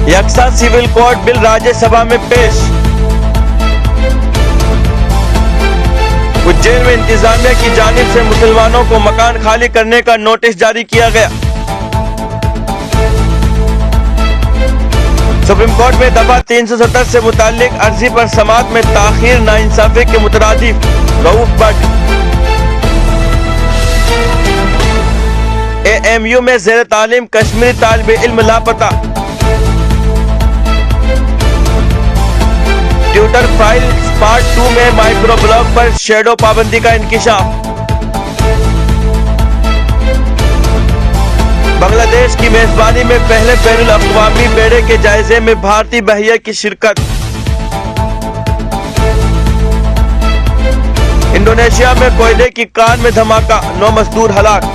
यकसा civil code bill Rajya Sabha में पेश। उज्जैन में इंतजामिया की जानिब से मुसलमानों को मकान खाली करने का नोटिस जारी किया गया। सुप्रीम कोर्ट में दफा 370 से मुताल्लिक अर्जी पर समाअत में ताखीर नाइंसाफी के मुतरादिफ रऊफ भट्ट। AMU में ज़ेर तालीम कश्मीरी तालिब इल्म लापता। ट्विटर फाइल पार्ट 2 में माइक्रो ब्लॉग पर शैडो पाबंदी का इंकिशाफ। बांग्लादेश की मेजबानी में पहले बैनुल अक़वामी बेड़े के जायजे में भारतीय बहिया की शिरकत। इंडोनेशिया में कोयले की कान में धमाका, 9 मजदूर हलाक।